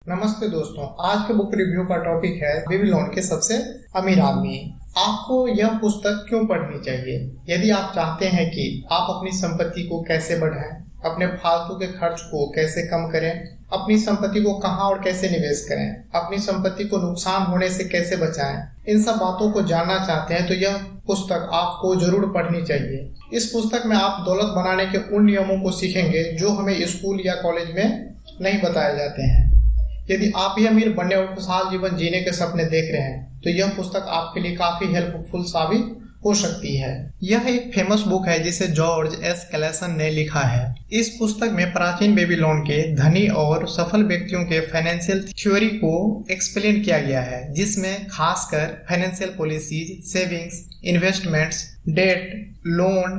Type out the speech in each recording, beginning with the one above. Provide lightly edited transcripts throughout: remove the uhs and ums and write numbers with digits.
नमस्ते दोस्तों, आज के बुक रिव्यू का टॉपिक है बेबीलोन के सबसे अमीर आदमी। आपको यह पुस्तक क्यों पढ़नी चाहिए? यदि आप चाहते हैं कि आप अपनी संपत्ति को कैसे बढ़ाएं, अपने फालतू के खर्च को कैसे कम करें, अपनी संपत्ति को कहां और कैसे निवेश करें, अपनी संपत्ति को नुकसान होने से कैसे बचाएं, इन सब बातों को जानना चाहते हैं तो यह पुस्तक आपको जरूर पढ़नी चाहिए। इस पुस्तक में आप दौलत बनाने के उन नियमों को सीखेंगे जो हमें स्कूल या कॉलेज में नहीं बताए जाते हैं। यदि आप भी अमीर बनने और खुशहाल जीवन जीने के सपने देख रहे हैं तो यह पुस्तक आपके लिए काफी हेल्पफुल साबित हो सकती है। यह एक फेमस बुक है जिसे जॉर्ज एस कैलेसन ने लिखा है। इस पुस्तक में प्राचीन बेबीलोन के धनी और सफल व्यक्तियों के फाइनेंशियल थ्योरी को एक्सप्लेन किया गया है, जिसमें खासकर financial policies, savings, investments, debt, loan,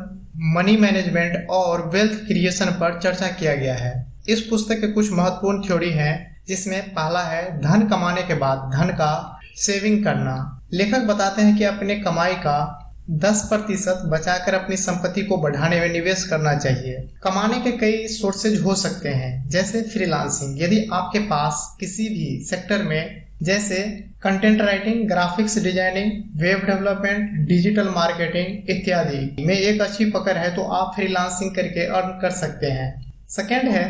money management और वेल्थ क्रिएशन पर चर्चा किया गया है। इस पुस्तक के कुछ महत्वपूर्ण थ्योरी हैं, जिसमें पहला है धन कमाने के बाद धन का सेविंग करना। लेखक बताते हैं कि अपने कमाई का 10% बचाकर अपनी संपत्ति को बढ़ाने में निवेश करना चाहिए। कमाने के कई सोर्सेज हो सकते हैं, जैसे फ्रीलांसिंग। यदि आपके पास किसी भी सेक्टर में जैसे content writing, graphics designing, web development, digital marketing इत्यादि में एक अच्छी पकड़ है तो आप फ्रीलांसिंग करके अर्न कर सकते हैं। सेकेंड है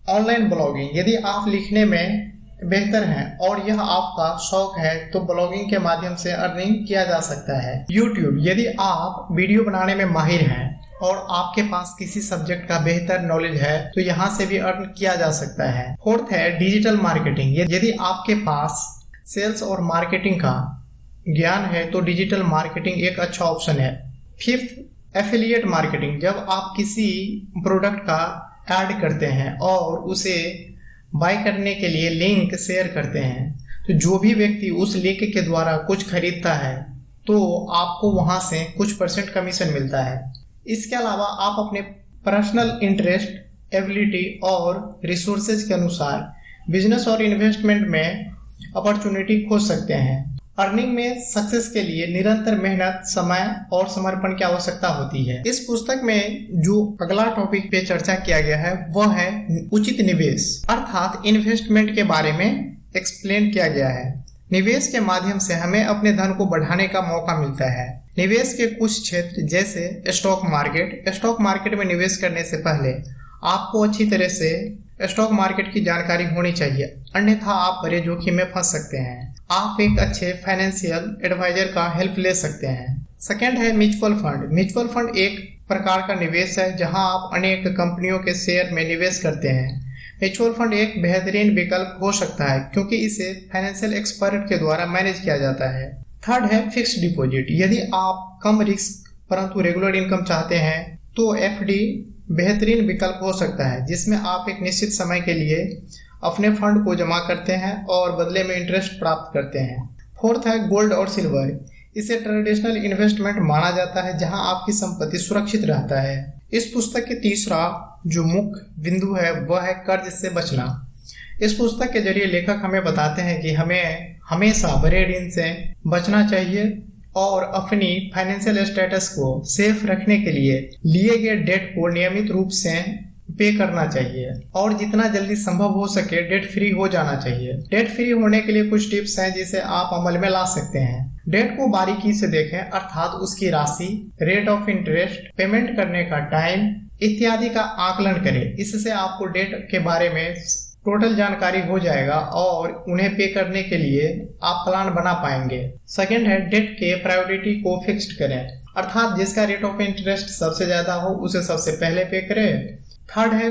ऑनलाइन ब्लॉगिंग। यदि आप लिखने में बेहतर हैं और यह आपका शौक है तो ब्लॉगिंग के माध्यम से अर्निंग किया जा सकता है। यूट्यूब, यदि आप वीडियो बनाने में माहिर हैं और आपके पास किसी सब्जेक्ट का बेहतर नॉलेज है तो यहाँ से भी अर्न किया जा सकता है। फोर्थ है डिजिटल मार्केटिंग। यदि आपके पास सेल्स और मार्केटिंग का ज्ञान है तो डिजिटल मार्केटिंग एक अच्छा ऑप्शन है। Fifth affiliate marketing. जब आप किसी प्रोडक्ट का ऐड करते हैं और उसे बाय करने के लिए लिंक शेयर करते हैं तो जो भी व्यक्ति उस लिंक के द्वारा कुछ खरीदता है तो आपको वहां से कुछ % कमीशन मिलता है। इसके अलावा आप अपने पर्सनल इंटरेस्ट, एबिलिटी और रिसोर्सेज के अनुसार बिजनेस और इन्वेस्टमेंट में अपॉर्चुनिटी खोज सकते हैं। अर्निंग में सक्सेस के लिए निरंतर मेहनत, समय और समर्पण की आवश्यकता होती है। इस पुस्तक में जो अगला टॉपिक पे चर्चा किया गया है वह है उचित निवेश, अर्थात इन्वेस्टमेंट के बारे में एक्सप्लेन किया गया है। निवेश के माध्यम से हमें अपने धन को बढ़ाने का मौका मिलता है। निवेश के कुछ क्षेत्र जैसे स्टॉक मार्केट में निवेश करने से पहले आपको अच्छी तरह से स्टॉक मार्केट की जानकारी होनी चाहिए, अन्यथा आप बड़े जोखिम में फंस सकते हैं। आप एक अच्छे फाइनेंशियल एडवाइजर का हेल्प ले सकते हैं। सेकेंड है म्यूचुअल फंड। म्यूचुअल फंड एक प्रकार का निवेश है जहां आप अनेक कंपनियों के शेयर में निवेश करते हैं। म्यूचुअल फंड एक बेहतरीन विकल्प हो सकता है क्योंकि इसे फाइनेंशियल एक्सपर्ट के द्वारा मैनेज किया जाता है। थर्ड है फिक्स्ड डिपॉजिट। यदि आप कम रिस्क परंतु रेगुलर इनकम चाहते हैं तो एफडी बेहतरीन विकल्प हो सकता है, जिसमें आप एक निश्चित समय के लिए अपने फंड को जमा करते हैं और बदले में इंटरेस्ट प्राप्त करते हैं। फोर्थ है गोल्ड और सिल्वर। इसे ट्रेडिशनल इन्वेस्टमेंट माना जाता है जहां आपकी संपत्ति सुरक्षित रहता है। इस पुस्तक के तीसरा जो मुख्य बिंदु है वह है कर्ज से बचना। इस पुस्तक के जरिए लेखक हमें बताते हैं कि हमें हमेशा बड़े ऋण से बचना चाहिए और अपनी फाइनेंशियल स्टेटस को सेफ रखने के लिए गए डेट को नियमित रूप से पे करना चाहिए और जितना जल्दी संभव हो सके डेट फ्री हो जाना चाहिए। डेट फ्री होने के लिए कुछ टिप्स हैं जिसे आप अमल में ला सकते हैं। डेट को बारीकी से देखें, अर्थात उसकी राशि, रेट ऑफ इंटरेस्ट, पेमेंट करने का टाइम इत्यादि का आकलन करें। इससे आपको डेट के बारे में टोटल जानकारी हो जाएगा और उन्हें पे करने के लिए आप प्लान बना पाएंगे। सेकेंड है डेट के प्रायोरिटी को फिक्स्ड करें, अर्थात जिसका रेट ऑफ इंटरेस्ट सबसे ज्यादा हो उसे सबसे पहले पे करें। थर्ड है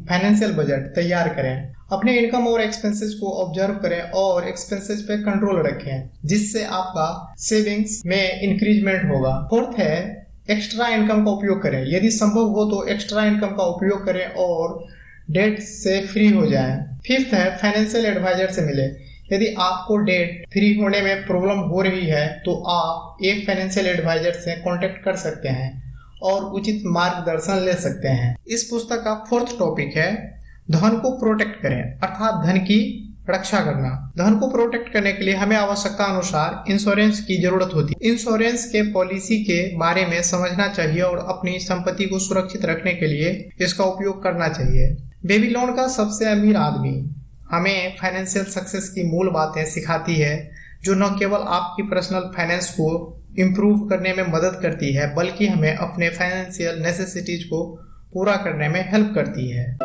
फाइनेंशियल बजट तैयार करें। अपने इनकम और एक्सपेंसेस को ऑब्जर्व करें और एक्सपेंसेस पे कंट्रोल रखें, जिससे आपका सेविंग्स में इंक्रीजमेंट होगा। फोर्थ है एक्स्ट्रा इनकम का उपयोग करें। यदि संभव हो तो एक्स्ट्रा इनकम का उपयोग करें और डेट से फ्री हो जाएं। फिफ्थ है फाइनेंशियल एडवाइजर से मिले। यदि आपको डेट फ्री होने में प्रॉब्लम हो रही है तो आप एक फाइनेंशियल एडवाइजर से कांटेक्ट कर सकते हैं और उचित मार्गदर्शन ले सकते हैं। इस पुस्तक का फोर्थ टॉपिक है धन को प्रोटेक्ट करें, अर्थात धन की रक्षा करना। धन को प्रोटेक्ट करने के लिए हमें आवश्यकता अनुसार इंश्योरेंस की जरूरत होती है। इंश्योरेंस के पॉलिसी के बारे में समझना चाहिए और अपनी संपत्ति को सुरक्षित रखने के लिए इसका उपयोग करना चाहिए। बेबीलोन का सबसे अमीर आदमी हमें फाइनेंशियल सक्सेस की मूल बातें सिखाती है, जो न केवल आपकी पर्सनल फाइनेंस को इम्प्रूव करने में मदद करती है, बल्कि हमें अपने फाइनेंशियल नेसेसिटीज को पूरा करने में हेल्प करती है।